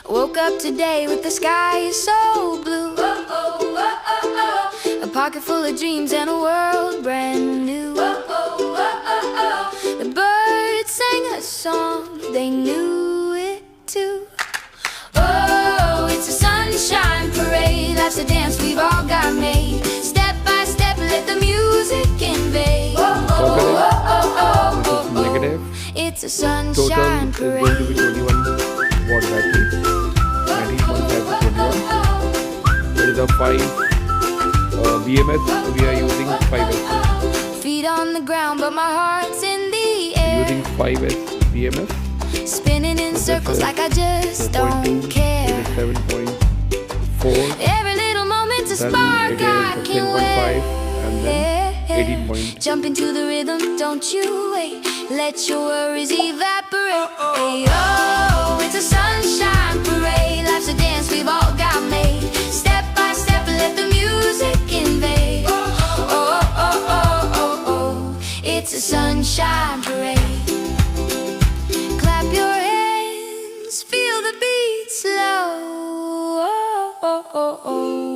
Woke up today with the sky so blue. A pocket full of dreams and a world brand new. The birds sang a song, they knew it too. Oh, it's a sunshine parade. That's a dance we've all got made. Step by step, let the music invade. Negative. It's a sunshine Total parade. is going to be 21 watt battery. 19.5 to 21. There is a 5 BMS. We are using 5S. Feet on the ground, but my heart's in the air. Using 5S BMS. Spinning in circles like I just don't 4.2. care. It is 7.4. Every little moment's a Then spark it I is can 10.5 and then wait. 18. Jump into the rhythm, don't you wait. Let your worries evaporate. Oh, it's a sunshine parade. Life's a dance we've all got made. Step by step, let the music invade. Oh, it's a sunshine parade. Clap your hands, feel the beat slow.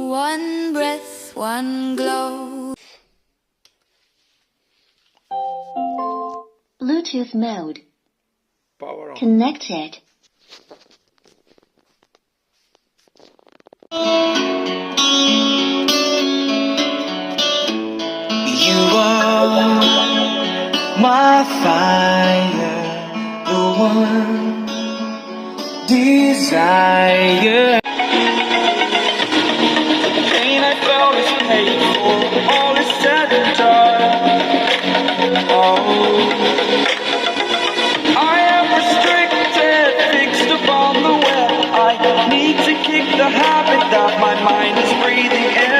One breath, one glow. Bluetooth mode. Power on. Connected. You are my fire, the one desire. The pain I felt is paid for, all is said and done. Oh, I am restricted, fixed upon the web. I need to kick the habit that my mind is breathing in.